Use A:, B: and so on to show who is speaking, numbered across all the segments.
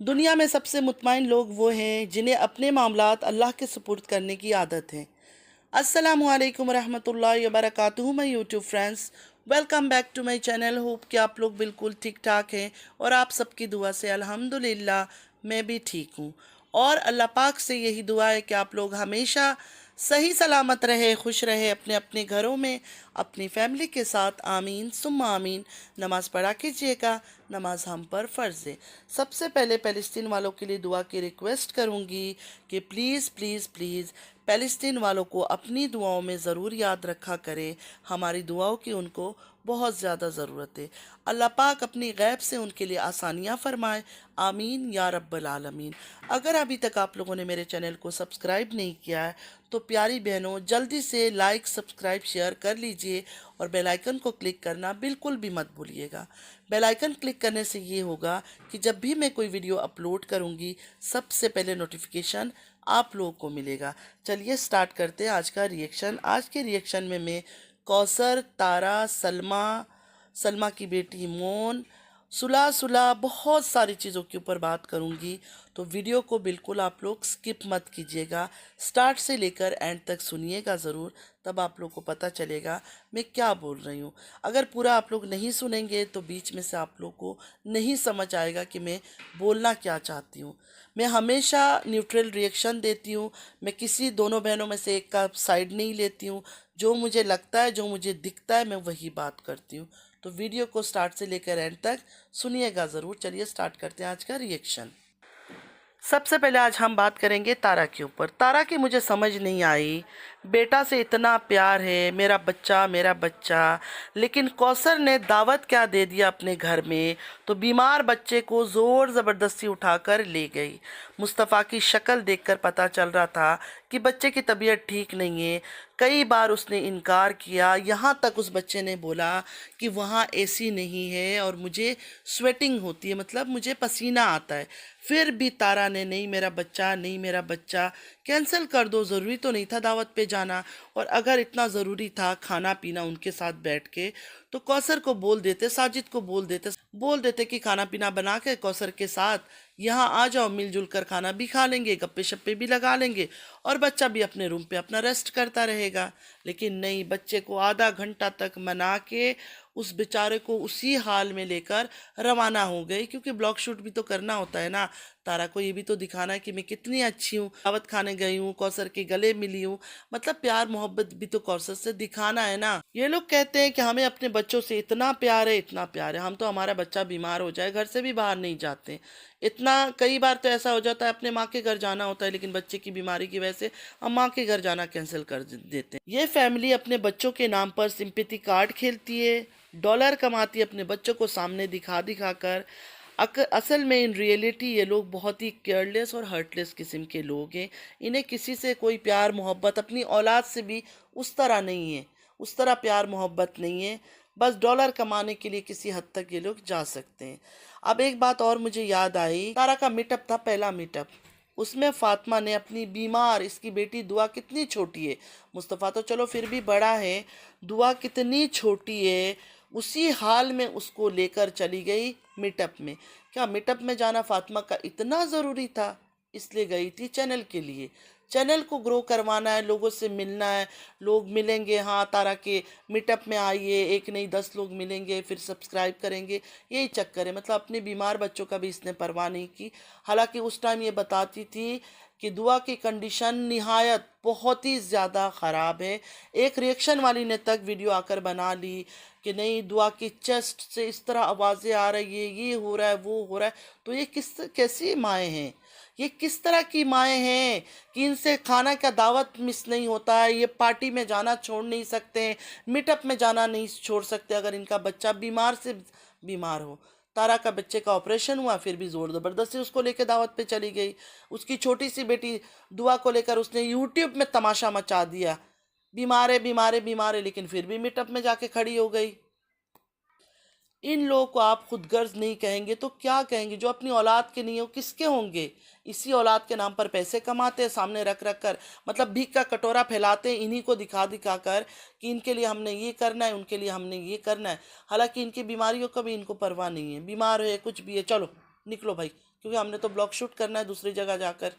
A: दुनिया में सबसे मुतमईन लोग वो हैं जिन्हें अपने मामलात अल्लाह के सुपुर्द करने की आदत है। अस्सलामु अलैकुम रहमतुल्लाहि व बरकातुहू। My YouTube friends, welcome back to my channel. Hope कि आप लोग बिल्कुल ठीक ठाक हैं और आप सबकी दुआ से अल्हम्दुलिल्लाह मैं भी ठीक हूँ। और अल्लाह पाक से यही दुआ है कि आप लोग हमेशा सही सलामत रहे, खुश रहे अपने अपने घरों में अपनी फैमिली के साथ। आमीन सुम्मा आमीन। नमाज़ पढ़ा कीजिएगा, नमाज हम पर फ़र्ज़ है। सबसे पहले फ़लस्तीन वालों के लिए दुआ की रिक्वेस्ट करूँगी कि प्लीज़ प्लीज़ प्लीज़ फ़लस्तीन वालों को अपनी दुआओं में ज़रूर याद रखा करें। हमारी दुआओं की उनको बहुत ज़्यादा ज़रूरत है। अल्लाह पाक अपनी गैब से उनके लिए आसानियाँ फरमाए। आमीन या रब्बल आलमीन। अगर अभी तक आप लोगों ने मेरे चैनल को सब्सक्राइब नहीं किया है तो प्यारी बहनों, जल्दी से लाइक, सब्सक्राइब, शेयर कर लीजिए और बेल आइकन को क्लिक करना बिल्कुल भी मत भूलिएगा। बेल आइकन क्लिक करने से ये होगा कि जब भी मैं कोई वीडियो अपलोड करूँगी सबसे पहले नोटिफिकेशन आप लोगों को मिलेगा। चलिए स्टार्ट करते हैं आज का रिएक्शन। आज के रिएक्शन में मैं कौसर, तारा, सलमा, सलमा की बेटी मोन, सुलह सुलह बहुत सारी चीज़ों के ऊपर बात करूंगी। तो वीडियो को बिल्कुल आप लोग स्किप मत कीजिएगा, स्टार्ट से लेकर एंड तक सुनिएगा ज़रूर, तब आप लोग को पता चलेगा मैं क्या बोल रही हूँ। अगर पूरा आप लोग नहीं सुनेंगे तो बीच में से आप लोग को नहीं समझ आएगा कि मैं बोलना क्या चाहती हूँ। मैं हमेशा न्यूट्रल रिएक्शन देती हूँ। मैं किसी दोनों बहनों में से एक का साइड नहीं लेती हूँ। जो मुझे लगता है, जो मुझे दिखता है, मैं वही बात करती हूँ। तो वीडियो को स्टार्ट से लेकर एंड तक सुनिएगा ज़रूर। चलिए स्टार्ट करते हैं आज का रिएक्शन। सबसे पहले आज हम बात करेंगे तारा के ऊपर। तारा की मुझे समझ नहीं आई, बेटा से इतना प्यार है, मेरा बच्चा, लेकिन कौसर ने दावत क्या दे दिया अपने घर में, तो बीमार बच्चे को ज़ोर ज़बरदस्ती उठाकर ले गई। मुस्तफ़ा की शक्ल देखकर पता चल रहा था कि बच्चे की तबीयत ठीक नहीं है। कई बार उसने इनकार किया, यहाँ तक उस बच्चे ने बोला कि वहाँ एसी नहीं है और मुझे स्वेटिंग होती है, मतलब मुझे पसीना आता है। फिर भी तारा ने नहीं मेरा बच्चा, नहीं मेरा बच्चा, कैंसिल कर दो, ज़रूरी तो नहीं था दावत पे जाना। और अगर इतना ज़रूरी था खाना पीना उनके साथ बैठ के तो कौसर को बोल देते, साजिद को बोल देते कि खाना पीना बना के कौसर के साथ यहाँ आ जाओ, मिलजुल कर खाना भी खा लेंगे, गप्पे शप्पे भी लगा लेंगे और बच्चा भी अपने रूम पे अपना रेस्ट करता रहेगा। लेकिन नहीं, बच्चे को आधा घंटा तक मना के उस बेचारे को उसी हाल में लेकर रवाना हो गई, क्योंकि ब्लॉग शूट भी तो करना होता है ना। तारा को ये भी तो दिखाना है कि मैं कितनी अच्छी हूँ, दावत खाने गई हूँ, कौसर के गले मिली हूँ, मतलब प्यार मोहब्बत भी तो कौसर से दिखाना है ना। ये लोग कहते हैं कि हमें अपने बच्चों से इतना प्यार है, इतना प्यार है, हम तो हमारा बच्चा बीमार हो जाए घर से भी बाहर नहीं जाते। इतना कई बार तो ऐसा हो जाता है अपने माँ के घर जाना होता है, लेकिन बच्चे की बीमारी की वजह से हम माँ के घर जाना कैंसिल कर देते हैं। ये फैमिली अपने बच्चों के नाम पर सिंपैथी कार्ड खेलती है, डॉलर कमाती है अपने बच्चों को सामने दिखा दिखा कर। असल में इन रियलिटी ये लोग बहुत ही केयरलेस और हर्टलेस किस्म के लोग हैं। इन्हें किसी से कोई प्यार मोहब्बत, अपनी औलाद से भी उस तरह नहीं है, उस तरह प्यार मोहब्बत नहीं है। बस डॉलर कमाने के लिए किसी हद तक ये लोग जा सकते हैं। अब एक बात और मुझे याद आई, तारा का मीटअप था, पहला मीटअप, उसमें फातिमा ने अपनी बीमार, इसकी बेटी दुआ कितनी छोटी है, मुस्तफ़ा तो चलो फिर भी बड़ा है, दुआ कितनी छोटी है, उसी हाल में उसको लेकर चली गई मीटअप में। क्या मीटअप में जाना फातिमा का इतना ज़रूरी था? इसलिए गई थी चैनल के लिए, चैनल को ग्रो करवाना है, लोगों से मिलना है, लोग मिलेंगे, हाँ तारा के मीटअप में आइए, एक नहीं 10 लोग मिलेंगे, फिर सब्सक्राइब करेंगे, यही चक्कर है। मतलब अपने बीमार बच्चों का भी इसने परवाह नहीं की। हालांकि उस टाइम ये बताती थी कि दुआ की कंडीशन निहायत बहुत ही ज़्यादा ख़राब है। एक रिएक्शन वाली ने तक वीडियो आकर बना ली कि नहीं, दुआ की चेस्ट से इस तरह आवाज़ें आ रही है, ये हो रहा है, वो हो रहा है। तो ये कैसी माएँ हैं, ये किस तरह की माएँ हैं कि इनसे खाना का दावत मिस नहीं होता है, ये पार्टी में जाना छोड़ नहीं सकते, मीटअप में जाना नहीं छोड़ सकते अगर इनका बच्चा बीमार से बीमार हो। तारा का बच्चे का ऑपरेशन हुआ, फिर भी ज़ोर ज़बरदस्ती उसको लेकर दावत पे चली गई। उसकी छोटी सी बेटी दुआ को लेकर उसने यूट्यूब में तमाशा मचा दिया, बीमार है बीमार है बीमार है, लेकिन फिर भी मीटअप में जाके खड़ी हो गई। इन लोगों को आप खुदगर्ज नहीं कहेंगे तो क्या कहेंगे? जो अपनी औलाद के नहीं हो किसके होंगे? इसी औलाद के नाम पर पैसे कमाते हैं सामने रख रख कर, मतलब भीख का कटोरा फैलाते हैं इन्हीं को दिखा दिखा कर कि इनके लिए हमने ये करना है, उनके लिए हमने ये करना है। हालांकि इनकी बीमारियों का भी इनको परवाह नहीं है, बीमार है कुछ भी है, चलो निकलो भाई, क्योंकि हमने तो ब्लॉग शूट करना है दूसरी जगह जाकर।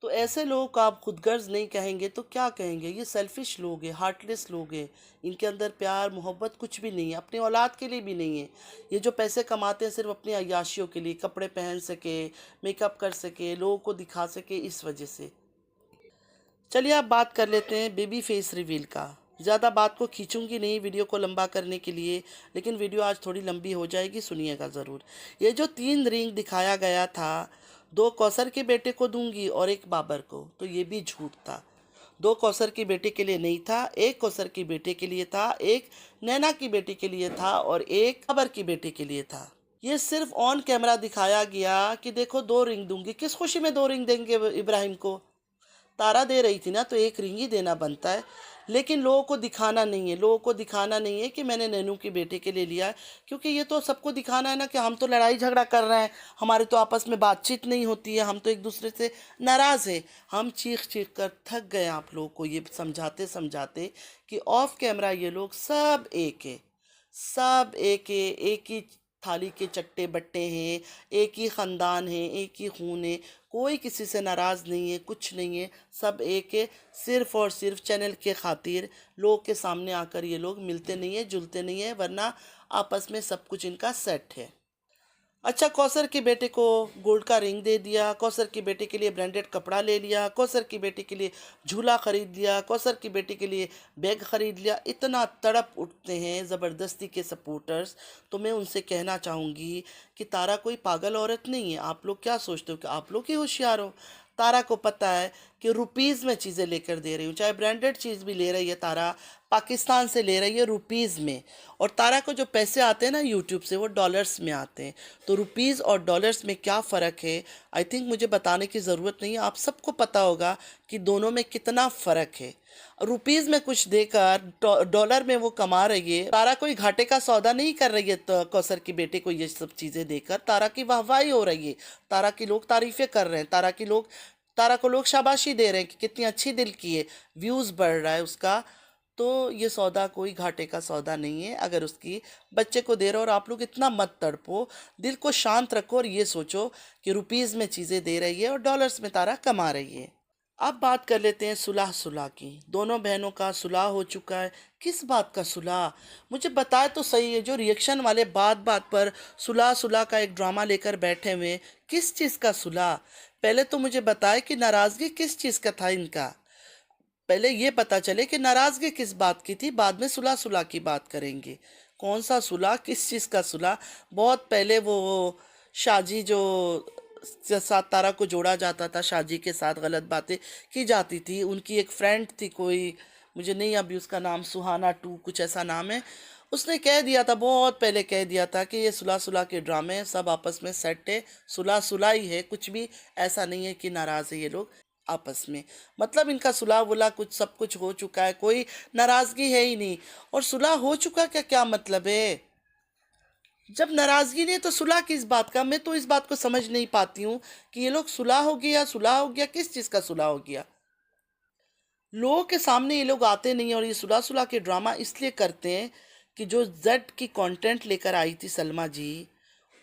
A: तो ऐसे लोगों को आप खुदगर्ज नहीं कहेंगे तो क्या कहेंगे? ये सेल्फिश लोग हैं, हार्टलेस लोग हैं। इनके अंदर प्यार मोहब्बत कुछ भी नहीं है, अपनी औलाद के लिए भी नहीं है। ये जो पैसे कमाते हैं सिर्फ अपनी अय्याशियों के लिए, कपड़े पहन सके, मेकअप कर सके, लोगों को दिखा सके, इस वजह से। चलिए अब बात कर लेते हैं बेबी फेस रिवील का। ज़्यादा बात को खींचूंगी नहीं वीडियो को लंबा करने के लिए, लेकिन वीडियो आज थोड़ी लंबी हो जाएगी, सुनिएगा ज़रूर। ये जो 3 रिंग दिखाया गया था, 2 कौसर के बेटे को दूंगी और 1 बाबर को, तो ये भी झूठ था। 2 कौसर के बेटे के लिए नहीं था, 1 कौसर के बेटे के लिए था, 1 नैना की बेटी के लिए था और 1 बाबर की बेटी के लिए था। ये सिर्फ ऑन कैमरा दिखाया गया कि देखो 2 रिंग दूंगी। किस खुशी में 2 रिंग देंगे इब्राहिम को? तारा दे रही थी ना, तो 1 रिंग ही देना बनता है। लेकिन लोगों को दिखाना नहीं है, लोगों को दिखाना नहीं है कि मैंने नैनू के बेटे के लिए लिया है, क्योंकि ये तो सबको दिखाना है ना कि हम तो लड़ाई झगड़ा कर रहे हैं, हमारे तो आपस में बातचीत नहीं होती है, हम तो एक दूसरे से नाराज़ हैं। हम चीख चीख कर थक गए आप लोगों को ये समझाते समझाते कि ऑफ कैमरा ये लोग सब एक है, सब एक है, एक ही थाली के चट्टे बट्टे हैं, एक ही ख़ानदान है, एक ही खून है, कोई किसी से नाराज़ नहीं है, कुछ नहीं है, सब एक है। सिर्फ़ और सिर्फ चैनल के खातिर लोग के सामने आकर ये लोग मिलते नहीं है, जुलते नहीं है, वरना आपस में सब कुछ इनका सेट है। अच्छा, कौसर के बेटे को गोल्ड का रिंग दे दिया, कौसर के बेटे के लिए ब्रांडेड कपड़ा ले लिया, कौसर की बेटी के लिए झूला ख़रीद लिया, कौसर की बेटी के लिए बैग ख़रीद लिया। इतना तड़प उठते हैं ज़बरदस्ती के सपोर्टर्स। तो मैं उनसे कहना चाहूँगी कि तारा कोई पागल औरत नहीं है। आप लोग क्या सोचते हो कि आप लोग ही होशियार हो? तारा को पता है कि रुपीज़ में चीज़ें लेकर दे रही हूँ, चाहे ब्रांडेड चीज़ भी ले रही है तारा, पाकिस्तान से ले रही है रुपीज़ में। और तारा को जो पैसे आते हैं ना यूट्यूब से, वो डॉलर्स में आते हैं। तो रुपीज़ और डॉलर्स में क्या फ़र्क है, आई थिंक मुझे बताने की ज़रूरत नहीं है, आप सबको पता होगा कि दोनों में कितना फ़र्क है। रुपीज़ में कुछ देकर डॉलर में वो कमा रही है। तारा कोई घाटे का सौदा नहीं कर रही है। तो कौसर की बेटे को ये सब चीज़ें देकर तारा की वाहवाही हो रही है, तारा की लोग तारीफ़ें कर रहे हैं, तारा को लोग शाबाशी दे रहे हैं कि कितनी अच्छी दिल की है, व्यूज़ बढ़ रहा है उसका। तो ये सौदा कोई घाटे का सौदा नहीं है। अगर उसकी बच्चे को दे रहे हो, और आप लोग इतना मत तड़पो, दिल को शांत रखो और ये सोचो कि रुपीज़ में चीज़ें दे रही है और डॉलर्स में तारा कमा रही है। अब बात कर लेते हैं सुलह सुलह की। दोनों बहनों का सुलह हो चुका है। किस बात का सुलह? मुझे बताए तो सही है। जो रिएक्शन वाले बात बात पर सुलह सुलह का एक ड्रामा लेकर बैठे हुए हैं, किस चीज़ का सुलह? पहले तो मुझे बताए कि नाराज़गी किस चीज़ का था इनका। पहले ये पता चले कि नाराज़गी किस बात की थी, बाद में सुलह सुलह की बात करेंगे। कौन सा सुलह, किस चीज़ का सुलह? बहुत पहले वो शाजी जो साथ तारा को जोड़ा जाता था, शाजी के साथ गलत बातें की जाती थी, उनकी एक फ्रेंड थी कोई, मुझे नहीं अभी उसका नाम, सुहाना टू कुछ ऐसा नाम है, उसने कह दिया था, बहुत पहले कह दिया था कि ये सुलह सुलह के ड्रामे हैं, सब आपस में सेट है, सुलह सुलह ही है, कुछ भी ऐसा नहीं है कि नाराज़ है ये लोग आपस में। मतलब इनका सुलह वुलह कुछ सब कुछ हो चुका है, कोई नाराज़गी है ही नहीं। और सुलह हो चुका का क्या मतलब है? जब नाराज़गी नहीं है तो सुलह किस बात का? मैं तो इस बात को समझ नहीं पाती हूँ कि ये लोग सुलह हो गया, सुलह हो गया, किस चीज़ का सुलह हो गया? लोगों के सामने ये लोग आते नहीं हैं और ये सुलह सुलह के ड्रामा इसलिए करते हैं कि जो जेड की कंटेंट लेकर आई थी सलमा जी,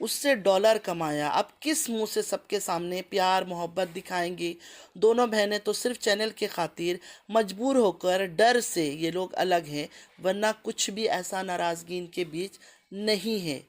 A: उससे डॉलर कमाया। अब किस मुंह से सबके सामने प्यार मोहब्बत दिखाएंगी? दोनों बहनें तो सिर्फ चैनल के खातिर मजबूर होकर डर से ये लोग अलग हैं, वरना कुछ भी ऐसा नाराज़गी इनके बीच नहीं है।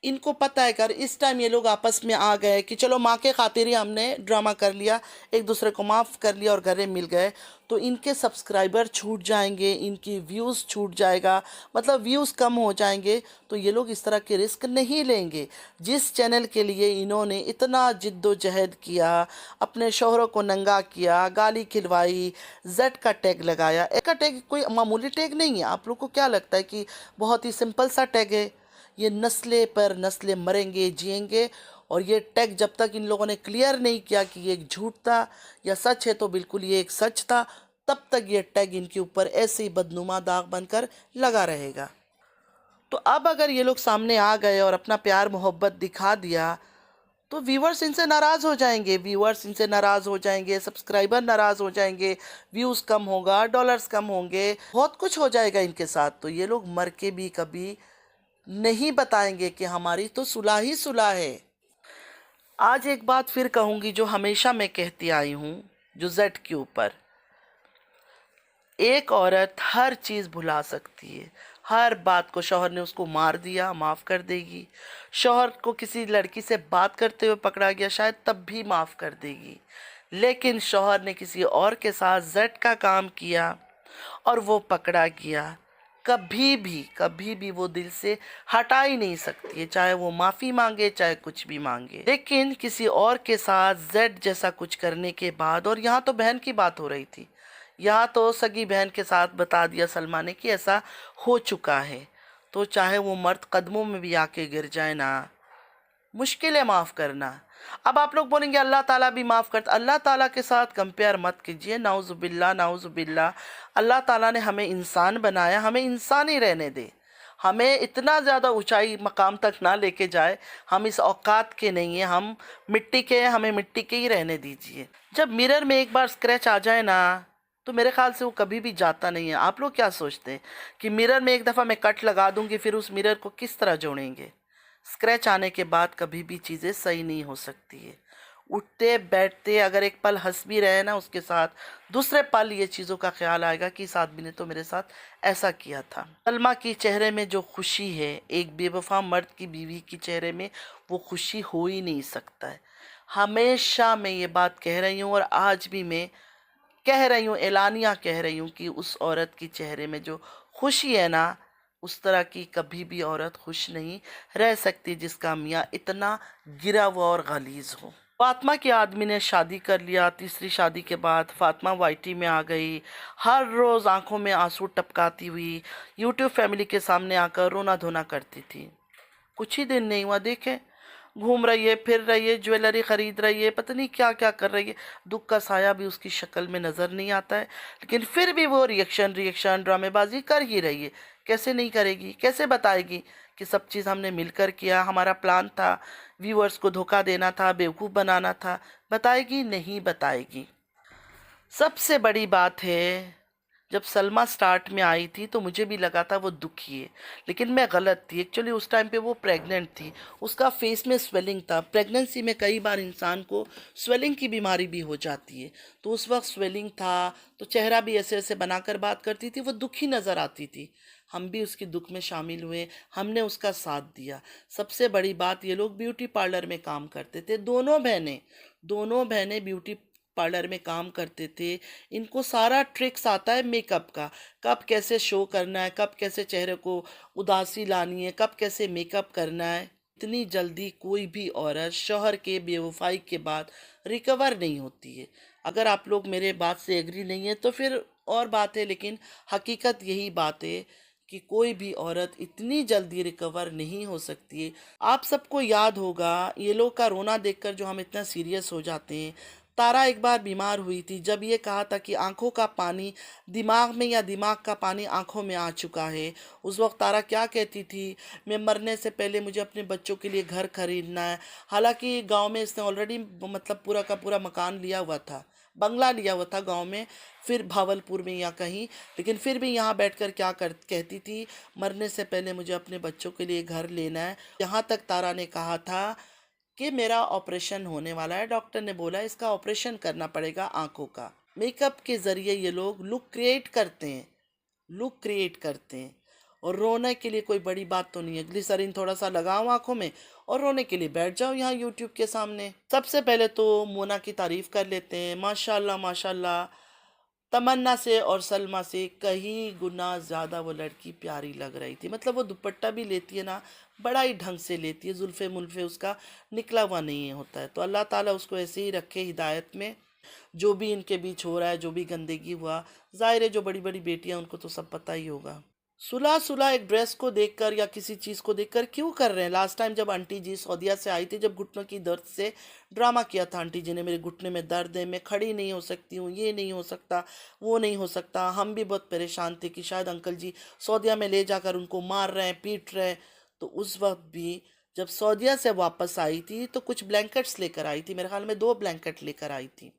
A: इनको पता है कर इस टाइम ये लोग आपस में आ गए कि चलो माँ के खातिर ही हमने ड्रामा कर लिया, एक दूसरे को माफ़ कर लिया और गले मिल गए, तो इनके सब्सक्राइबर छूट जाएंगे, इनकी व्यूज़ छूट जाएगा, मतलब व्यूज़ कम हो जाएंगे। तो ये लोग इस तरह के रिस्क नहीं लेंगे। जिस चैनल के लिए इन्होंने इतना जिद्दोजहद किया, अपने शोहरों को नंगा किया, गाली खिलवाई, जेड का टैग लगाया। एक का टैग कोई मामूली टैग नहीं है। आप लोग को क्या लगता है कि बहुत ही सिंपल सा टैग है? ये नस्ले पर नस्लें मरेंगे जिएंगे। और ये टैग जब तक इन लोगों ने क्लियर नहीं किया कि ये एक झूठ था या सच है, तो बिल्कुल ये एक सच था, तब तक ये टैग इनके ऊपर ऐसे ही बदनुमा दाग बनकर लगा रहेगा। तो अब अगर ये लोग सामने आ गए और अपना प्यार मोहब्बत दिखा दिया, तो व्यूवर्स इनसे नाराज़ हो जाएंगे, सब्सक्राइबर नाराज़ हो जाएंगे, व्यूज़ कम होगा, डॉलर्स कम होंगे, बहुत कुछ हो जाएगा इनके साथ। तो ये लोग मर के भी कभी नहीं बताएंगे कि हमारी तो सुलह ही सुलह है। आज एक बात फिर कहूँगी जो हमेशा मैं कहती आई हूँ, जो जेड के ऊपर, एक औरत हर चीज़ भुला सकती है। हर बात को, शौहर ने उसको मार दिया, माफ़ कर देगी। शौहर को किसी लड़की से बात करते हुए पकड़ा गया, शायद तब भी माफ़ कर देगी। लेकिन शौहर ने किसी और के साथ जेड का काम किया और वो पकड़ा गया, कभी भी वो दिल से हटा ही नहीं सकती है, चाहे वो माफ़ी मांगे, चाहे कुछ भी मांगे। लेकिन किसी और के साथ जेड जैसा कुछ करने के बाद, और यहाँ तो बहन की बात हो रही थी, यहाँ तो सगी बहन के साथ बता दिया सलमा ने कि ऐसा हो चुका है, तो चाहे वो मर्द कदमों में भी आके गिर जाए ना, मुश्किल है माफ़ करना। अब आप लोग बोलेंगे अल्लाह ताला भी माफ़ करता, अल्लाह ताला के साथ कंपेयर मत कीजिए। नाउज़ुबिल्ला नाउज़ुबिल्ला। अल्लाह ताला ने हमें इंसान बनाया, हमें इंसान ही रहने दे। हमें इतना ज़्यादा ऊंचाई मकाम तक ना लेके जाए, हम इस औकात के नहीं हैं, हम मिट्टी के हैं, हमें मिट्टी के ही रहने दीजिए। जब मिरर में एक बार स्क्रैच आ जाए ना, तो मेरे ख्याल से वो कभी भी जाता नहीं है। आप लोग क्या सोचते हैं कि मिरर में एक दफ़ा मैं कट लगा दूंगी, फिर उस मिरर को किस तरह जोड़ेंगे? स्क्रैच आने के बाद कभी भी चीज़ें सही नहीं हो सकती है। उठते बैठते अगर एक पल हंस भी रहे ना उसके साथ, दूसरे पल ये चीज़ों का ख्याल आएगा कि इस आदमी ने तो मेरे साथ ऐसा किया था। सलमा की चेहरे में जो खुशी है, एक बेवफा मर्द की बीवी की चेहरे में वो खुशी हो ही नहीं सकता है। हमेशा मैं ये बात कह रही हूँ और आज भी मैं कह रही हूँ, एलानिया कह रही हूँ कि उस औरत की चेहरे में जो खुशी है ना, उस तरह की कभी भी औरत खुश नहीं रह सकती जिसका मियाँ इतना गिरा हुआ और गलीज हो। फातिमा के आदमी ने शादी कर लिया। तीसरी शादी के बाद फातिमा वाइटी में आ गई। हर रोज़ आंखों में आंसू टपकाती हुई यूट्यूब फैमिली के सामने आकर रोना धोना करती थी। कुछ ही दिन नहीं हुआ, देखे घूम रही है, फिर रही है, ज्वेलरी खरीद रही है, पता नहीं क्या क्या कर रही है। दुख का साया भी उसकी शक्ल में नज़र नहीं आता है, लेकिन फिर भी वो रिएक्शन ड्रामेबाजी कर ही रही है। कैसे नहीं करेगी, कैसे बताएगी कि सब चीज़ हमने मिलकर किया, हमारा प्लान था, व्यूअर्स को धोखा देना था, बेवकूफ़ बनाना था? बताएगी नहीं बताएगी। सबसे बड़ी बात है, जब सलमा स्टार्ट में आई थी तो मुझे भी लगा था वो दुखी है, लेकिन मैं गलत थी। एक्चुअली उस टाइम पे वो प्रेग्नेंट थी, उसका फेस में स्वेलिंग था। प्रेगनेंसी में कई बार इंसान को स्वेलिंग की बीमारी भी हो जाती है, तो उस वक्त स्वेलिंग था, तो चेहरा भी ऐसे ऐसे बनाकर बात करती थी, वो दुखी नज़र आती थी। हम भी उसके दुख में शामिल हुए, हमने उसका साथ दिया। सबसे बड़ी बात, ये लोग ब्यूटी पार्लर में काम करते थे, दोनों बहनें ब्यूटी पार्लर में काम करते थे। इनको सारा ट्रिक्स आता है मेकअप का, कब कैसे शो करना है, कब कैसे चेहरे को उदासी लानी है, कब कैसे मेकअप करना है। इतनी जल्दी कोई भी औरत शौहर के बेवफाई के बाद रिकवर नहीं होती है। अगर आप लोग मेरे बात से एग्री नहीं है तो फिर और बात है, लेकिन हकीकत यही बात है कि कोई भी औरत इतनी जल्दी रिकवर नहीं हो सकती है। आप सबको याद होगा ये लोग का रोना देखकर जो हम इतना सीरियस हो जाते हैं। तारा एक बार बीमार हुई थी, जब ये कहा था कि आंखों का पानी दिमाग में या दिमाग का पानी आंखों में आ चुका है, उस वक्त तारा क्या कहती थी? मैं मरने से पहले मुझे अपने बच्चों के लिए घर खरीदना है। हालांकि गांव में इसने ऑलरेडी मतलब पूरा का पूरा मकान लिया हुआ था, बंगला लिया हुआ था गांव में, फिर भावलपुर में या कहीं, लेकिन फिर भी यहाँ बैठकर क्या कहती थी? मरने से पहले मुझे अपने बच्चों के लिए घर लेना है। यहाँ तक तारा ने कहा था कि मेरा ऑपरेशन होने वाला है, डॉक्टर ने बोला इसका ऑपरेशन करना पड़ेगा आंखों का। मेकअप के ज़रिए ये लोग लुक क्रिएट करते हैं। और रोने के लिए कोई बड़ी बात तो नहीं है, ग्लिसरीन थोड़ा सा लगाओ आंखों में और रोने के लिए बैठ जाओ यहाँ यूट्यूब के सामने। सबसे पहले तो मोना की तारीफ़ कर लेते हैं, माशाल्लाह माशाल्लाह। तमन्ना से और सलमा से कहीं गुना ज़्यादा वो लड़की प्यारी लग रही थी। मतलब वो दुपट्टा भी लेती है ना, बड़ा ही ढंग से लेती है, जुल्फ़े मुल्फ़े उसका निकला हुआ नहीं होता है। तो अल्लाह ताला उसको ऐसे ही रखे हिदायत में। जो भी इनके बीच हो रहा है, जो भी गंदगी हुआ, ज़ाहिर है जो बड़ी बड़ी बेटियां उनको तो सब पता ही होगा। सुलह सुलह एक ड्रेस को देखकर या किसी चीज़ को देखकर क्यों कर रहे हैं? लास्ट टाइम जब आंटी जी सऊदीया से आई थी, जब घुटनों की दर्द से ड्रामा किया था आंटी जी ने, मेरे घुटने में दर्द है, मैं खड़ी नहीं हो सकती हूँ, ये नहीं हो सकता, वो नहीं हो सकता। हम भी बहुत परेशान थे कि शायद अंकल जी सऊदीया में ले जाकर उनको मार रहे हैं, पीट रहे हैं। तो उस वक्त भी जब सऊदीया से वापस आई थी तो कुछ ब्लैंकेट्स लेकर आई थी, मेरे ख्याल में 2 ब्लैंकेट लेकर आई थी।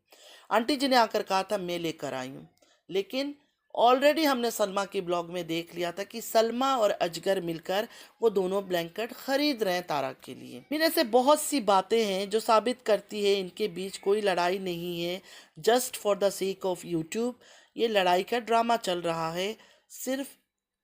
A: आंटी जी ने आकर कहा था मैं लेकर आई हूँ, लेकिन ऑलरेडी हमने सलमा के ब्लॉग में देख लिया था कि सलमा और अजगर मिलकर वो दोनों ब्लैंकेट खरीद रहे हैं तारा के लिए। इनमें से बहुत सी बातें हैं जो साबित करती है इनके बीच कोई लड़ाई नहीं है, just for the sake of YouTube ये लड़ाई का ड्रामा चल रहा है, सिर्फ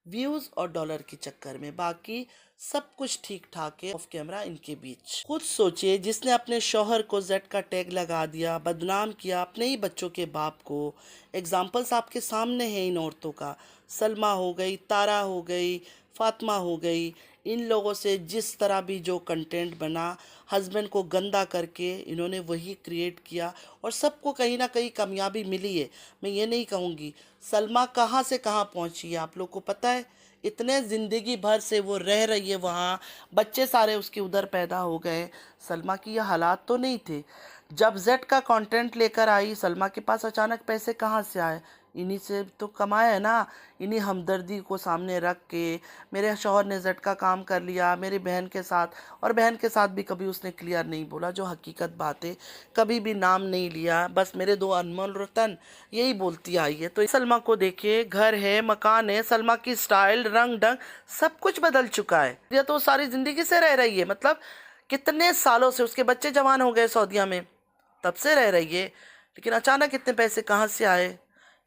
A: व्यूज और डॉलर के चक्कर में। बाकी सब कुछ ठीक ठाक है ऑफ कैमरा इनके बीच। खुद सोचिए, जिसने अपने शौहर को जेड का टैग लगा दिया, बदनाम किया अपने ही बच्चों के बाप को। एग्जाम्पल्स आपके सामने हैं इन औरतों का, सलमा हो गई, तारा हो गई, फातिमा हो गई। इन लोगों से जिस तरह भी जो कंटेंट बना, हस्बैंड को गंदा करके इन्होंने वही क्रिएट किया और सबको कहीं ना कहीं कामयाबी मिली है। मैं ये नहीं कहूँगी। सलमा कहाँ से कहाँ पहुँची है आप लोग को पता है? इतने ज़िंदगी भर से वो रह रही है वहाँ, बच्चे सारे उसके उधर पैदा हो गए। सलमा की ये हालात तो नहीं थे। जब जेड का कंटेंट लेकर आई, सलमा के पास अचानक पैसे कहाँ से आए? इन्हीं से तो कमाया है ना, इन्हीं हमदर्दी को सामने रख के। मेरे शौहर ने जेड का काम कर लिया मेरी बहन के साथ, और बहन के साथ भी कभी उसने क्लियर नहीं बोला, जो हकीकत बात है। कभी भी नाम नहीं लिया, बस मेरे दो अनमोल रतन यही बोलती आई है। तो सलमा को देखिए, घर है, मकान है, सलमा की स्टाइल, रंग ढंग सब कुछ बदल चुका है। ये तो सारी ज़िंदगी से रह रही है, मतलब कितने सालों से, उसके बच्चे जवान हो गए सऊदीया में, तब से रह रही है। लेकिन अचानक इतने पैसे कहाँ से आए?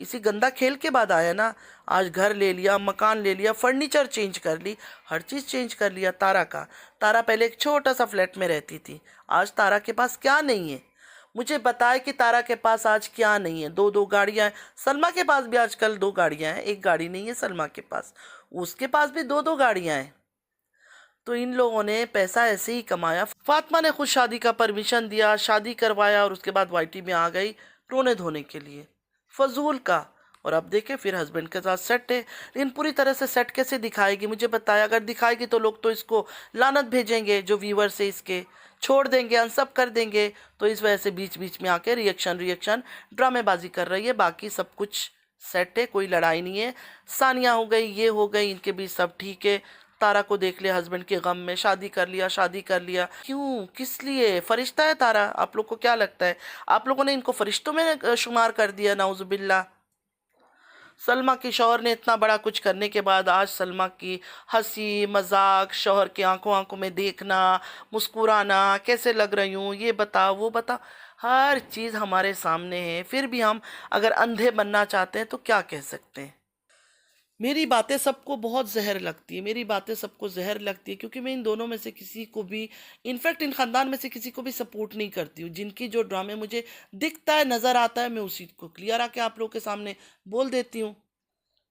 A: इसी गंदा खेल के बाद आया ना। आज घर ले लिया, मकान ले लिया, फर्नीचर चेंज कर ली, हर चीज़ चेंज कर लिया तारा का। तारा पहले एक छोटा सा फ्लैट में रहती थी, आज तारा के पास क्या नहीं है? मुझे बताए कि तारा के पास आज क्या नहीं है। दो दो गाड़ियाँ हैं, सलमा के पास भी आजकल दो गाड़ियाँ हैं, एक गाड़ी नहीं है सलमा के पास, उसके पास भी दो दो गाड़ियाँ हैं। तो इन लोगों ने पैसा ऐसे ही कमाया। फातिमा ने खुद शादी का परमिशन दिया, शादी करवाया और उसके बाद वाईटी में आ गई रोने धोने के लिए, फजूल का। और अब देखे फिर हस्बैंड के साथ सेट है। लेकिन पूरी तरह से सेट कैसे दिखाएगी मुझे बताया? अगर दिखाएगी तो लोग तो इसको लानत भेजेंगे, जो व्यूवर्स है इसके छोड़ देंगे, अनसब कर देंगे। तो इस वजह से बीच बीच में आके रिएक्शन ड्रामेबाजी कर रही है। बाकी सब कुछ सेट है, कोई लड़ाई नहीं है। सानिया हो गई, ये हो गई, इनके बीच सब ठीक है। तारा को देख लिया हस्बैंड के गम में, शादी कर लिया। क्यों, किस लिए? फरिश्ता है तारा, आप लोग को क्या लगता है? आप लोगों ने इनको फरिश्तों में शुमार कर दिया, नाउजुबिल्ला। सलमा के शौहर ने इतना बड़ा कुछ करने के बाद आज सलमा की हंसी मजाक, शौहर के आंखों आंखों में देखना, मुस्कुराना, कैसे लग रही हूँ, ये बता वो बता, हर चीज़ हमारे सामने है। फिर भी हम अगर अंधे बनना चाहते हैं तो क्या कह सकते हैं? मेरी बातें सबको बहुत जहर लगती है, मेरी बातें सबको जहर लगती है, क्योंकि मैं इन दोनों में से किसी को भी, इनफैक्ट इन ख़ानदान में से किसी को भी सपोर्ट नहीं करती हूँ। जिनकी जो ड्रामे मुझे दिखता है, नज़र आता है, मैं उसी को क्लियर आके आप लोगों के सामने बोल देती हूँ।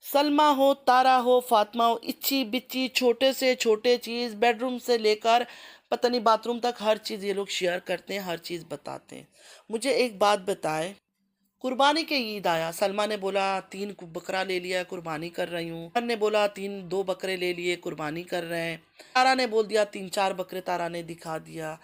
A: सलमा हो, तारा हो, फातिमा हो, इच्छी बिच्ची, छोटे से छोटे चीज़, बेडरूम से लेकर पता नहीं बाथरूम तक, हर चीज़ ये लोग शेयर करते हैं, हर चीज़ बताते हैं। मुझे एक बात बताएं, कुर्बानी के ईद आया, सलमा ने बोला 3 बकरा ले लिया, कुर्बानी कर रही हूँ। ने बोला 2 बकरे ले लिए, कुर्बानी कर रहे हैं। तारा ने बोल दिया 3-4 बकरे तारा ने दिखा दिया।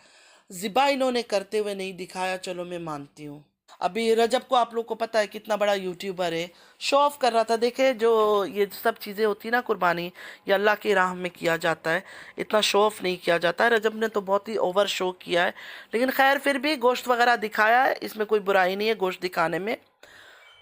A: ज़िबा इन्होंने करते हुए नहीं दिखाया, चलो मैं मानती हूँ। अभी रजब को आप लोग को पता है कितना बड़ा यूट्यूबर है, शो ऑफ कर रहा था। देखे जो ये सब चीज़ें होती ना, कुर्बानी ये अल्लाह की राह में किया जाता है, इतना शो ऑफ नहीं किया जाता है। रजब ने तो बहुत ही ओवर शो किया है, लेकिन खैर फिर भी गोश्त वगैरह दिखाया है, इसमें कोई बुराई नहीं है गोश्त दिखाने में।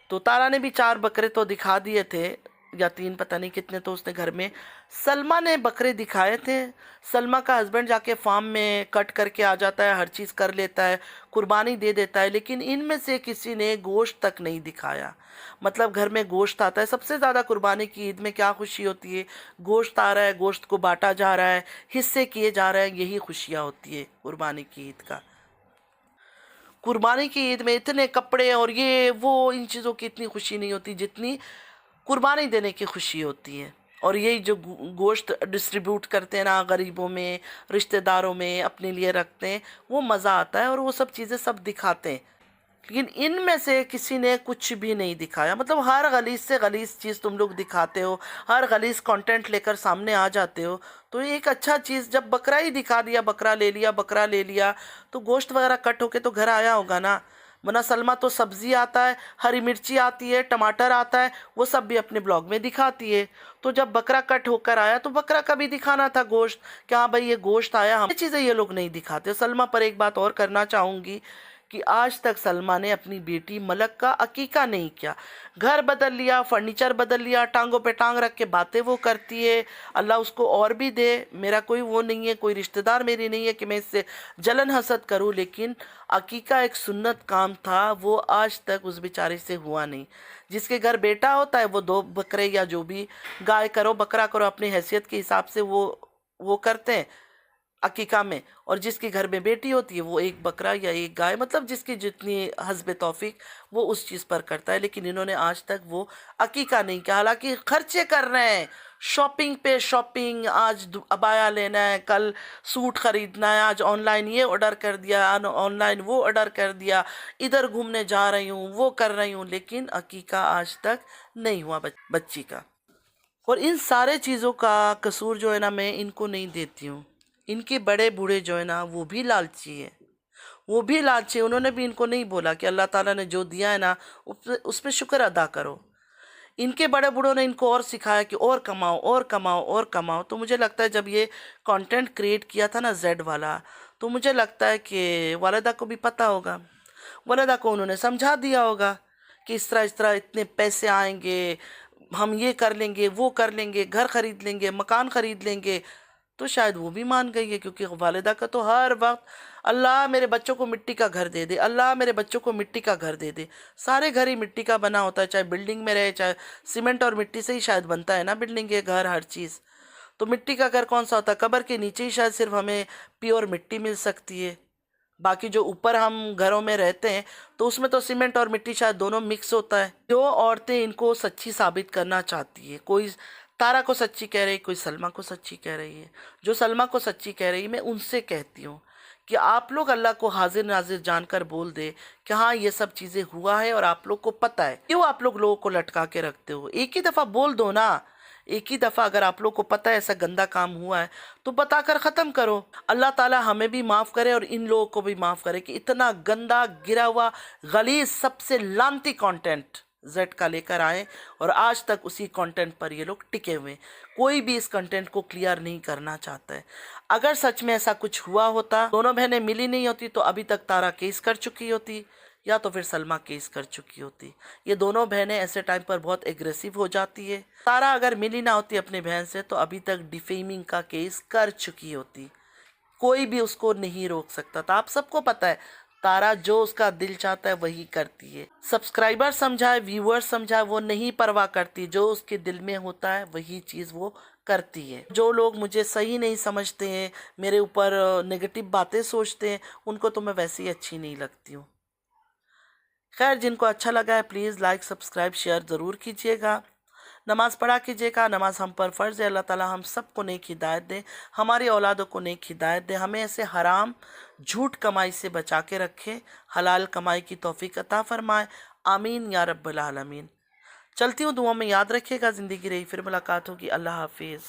A: तो तारा ने भी 4 बकरे तो दिखा दिए थे, या 3, पता नहीं कितने तो उसने घर में। सलमा ने बकरे दिखाए थे। सलमा का हस्बैंड जाके फार्म में कट करके आ जाता है, हर चीज़ कर लेता है, कुर्बानी दे देता है, लेकिन इनमें से किसी ने गोश्त तक नहीं दिखाया। मतलब घर में गोश्त आता है, सबसे ज़्यादा कुर्बानी की ईद में क्या खुशी होती है? गोश्त आ रहा है, गोश्त को बांटा जा रहा है, हिस्से किए जा रहे हैं, यही खुशियाँ होती है कुर्बानी की ईद का। कुर्बानी की ईद में इतने कपड़े और ये वो, इन चीज़ों की इतनी खुशी नहीं होती जितनी कुर्बानी देने की खुशी होती है। और यही जो गोश्त डिस्ट्रीब्यूट करते हैं ना, गरीबों में, रिश्तेदारों में अपने लिए रखते हैं, वो मज़ा आता है और वो सब चीज़ें सब दिखाते हैं। लेकिन इनमें से किसी ने कुछ भी नहीं दिखाया। मतलब हर गलीज़ से गलीज़ चीज़ तुम लोग दिखाते हो, हर गलीज़ कंटेंट लेकर सामने आ जाते हो। तो एक अच्छा चीज़, जब बकरा ही दिखा दिया, बकरा ले लिया, तो गोश्त वगैरह कट होके तो घर आया होगा ना। वरना सलमा तो सब्ज़ी आता है, हरी मिर्ची आती है, टमाटर आता है, वो सब भी अपने ब्लॉग में दिखाती है। तो जब बकरा कट होकर आया तो बकरा का भी दिखाना था गोश्त, कि हाँ भाई ये गोश्त आया। हम चीज़ें ये लोग नहीं दिखाते। सलमा पर एक बात और करना चाहूँगी कि आज तक सलमा ने अपनी बेटी मलक का अकीका नहीं किया। घर बदल लिया, फर्नीचर बदल लिया, टांगों पे टांग रख के बातें वो करती है। अल्लाह उसको और भी दे, मेरा कोई वो नहीं है, कोई रिश्तेदार मेरी नहीं है कि मैं इससे जलन हसद करूं, लेकिन अकीका एक सुन्नत काम था, वो आज तक उस बेचारे से हुआ नहीं। जिसके घर बेटा होता है वो 2 बकरे या जो भी गाय करो बकरा करो अपनी हैसियत के हिसाब से वो करते हैं अकीका में, और जिसके घर में बेटी होती है वो 1 बकरा या 1 गाय, मतलब जिसकी जितनी हस्बे तौफीक वो उस चीज़ पर करता है। लेकिन इन्होंने आज तक वो अकीका नहीं किया, हालांकि खर्चे कर रहे हैं, शॉपिंग पे शॉपिंग, आज अबाया लेना है, कल सूट खरीदना है, आज ऑनलाइन ये ऑर्डर कर दिया, ऑनलाइन वो ऑर्डर कर दिया, इधर घूमने जा रही हूँ, वो कर रही हूँ, लेकिन अकीका आज तक नहीं हुआ बच्ची का। और इन सारे चीज़ों का कसूर जो है ना, मैं इनको नहीं देती हूँ। इनके बड़े बूढ़े जो है ना वो भी लालची है, वो भी लालची है। उन्होंने भी इनको नहीं बोला कि अल्लाह ताला ने जो दिया है ना उस पर शुक्र अदा करो। इनके बड़े बूढ़ों ने इनको और सिखाया कि और कमाओ और कमाओ और कमाओ। तो मुझे लगता है जब ये कंटेंट क्रिएट किया था ना जेड वाला, तो मुझे लगता है कि वालिदा को भी पता होगा, वालिदा को उन्होंने समझा दिया होगा कि इस तरह इतने पैसे आएंगे, हम ये कर लेंगे वो कर लेंगे, घर खरीद लेंगे, मकान खरीद लेंगे। तो शायद वो भी मान गई है, क्योंकि वालिदा का तो हर वक्त अल्लाह मेरे बच्चों को मिट्टी का घर दे दे, अल्लाह मेरे बच्चों को मिट्टी का घर दे दे। सारे घर ही मिट्टी का बना होता है, चाहे बिल्डिंग में रहे, चाहे सीमेंट और मिट्टी से ही शायद बनता है ना बिल्डिंग के घर, हर चीज़। तो मिट्टी का घर कौन सा होता है? कब्र के नीचे ही शायद सिर्फ हमें प्योर मिट्टी मिल सकती है। बाकी जो ऊपर हम घरों में रहते हैं तो उसमें तो सीमेंट और मिट्टी शायद दोनों मिक्स होता है। जो औरतें इनको सच्ची साबित करना चाहती है, कोई तारा को सच्ची कह रही, कोई सलमा को सच्ची कह रही है। जो सलमा को सच्ची कह रही है, मैं उनसे कहती हूँ कि आप लोग अल्लाह को हाजिर नाजिर जानकर बोल दे कि हाँ ये सब चीज़ें हुआ है और आप लोग को पता है। क्यों आप लोग लोगों को लटका के रखते हो? एक ही दफ़ा बोल दो ना। एक ही दफ़ा अगर आप लोग को पता है ऐसा गंदा काम हुआ है तो बताकर ख़त्म करो। अल्लाह ताला हमें भी माफ़ करे और इन लोगों को भी माफ़ करे कि इतना गंदा गिरा हुआ गलीज सबसे लानती कंटेंट जेड का लेकर आए और आज तक उसी कंटेंट पर ये लोग टिके हुए। कोई भी इस कंटेंट को क्लियर नहीं करना चाहता है। अगर सच में ऐसा कुछ हुआ होता, दोनों बहनें मिली नहीं होती, तो अभी तक तारा केस कर चुकी होती या तो फिर सलमा केस कर चुकी होती। ये दोनों बहनें ऐसे टाइम पर बहुत एग्रेसिव हो जाती है। तारा अगर मिली ना होती अपनी बहन से तो अभी तक डिफेमिंग का केस कर चुकी होती, कोई भी उसको नहीं रोक सकता था। आप सबको पता है तारा जो उसका दिल चाहता है वही करती है। सब्सक्राइबर समझाए, व्यूअर समझाए, वो नहीं परवाह करती। जो उसके दिल में होता है वही चीज़ वो करती है। जो लोग मुझे सही नहीं समझते हैं, मेरे ऊपर नेगेटिव बातें सोचते हैं, उनको तो मैं वैसे ही अच्छी नहीं लगती हूँ। खैर, जिनको अच्छा लगा है प्लीज़ लाइक सब्सक्राइब शेयर ज़रूर कीजिएगा। नमाज़ पढ़ा कीजिएगा, नमाज हम पर फ़र्ज़ है। अल्लाह ताला हम सबको नेक हिदायत दे, हमारी औलादों को नेक हिदायत दे, हमें ऐसे हराम झूठ कमाई से बचा के रखे, हलाल कमाई की तौफीक अता फ़रमाए। आमीन या रब्बल आलमीन। चलती हूँ, दुआ में याद रखिएगा। ज़िंदगी रही फिर मुलाकात होगी। अल्लाह हाफिज़।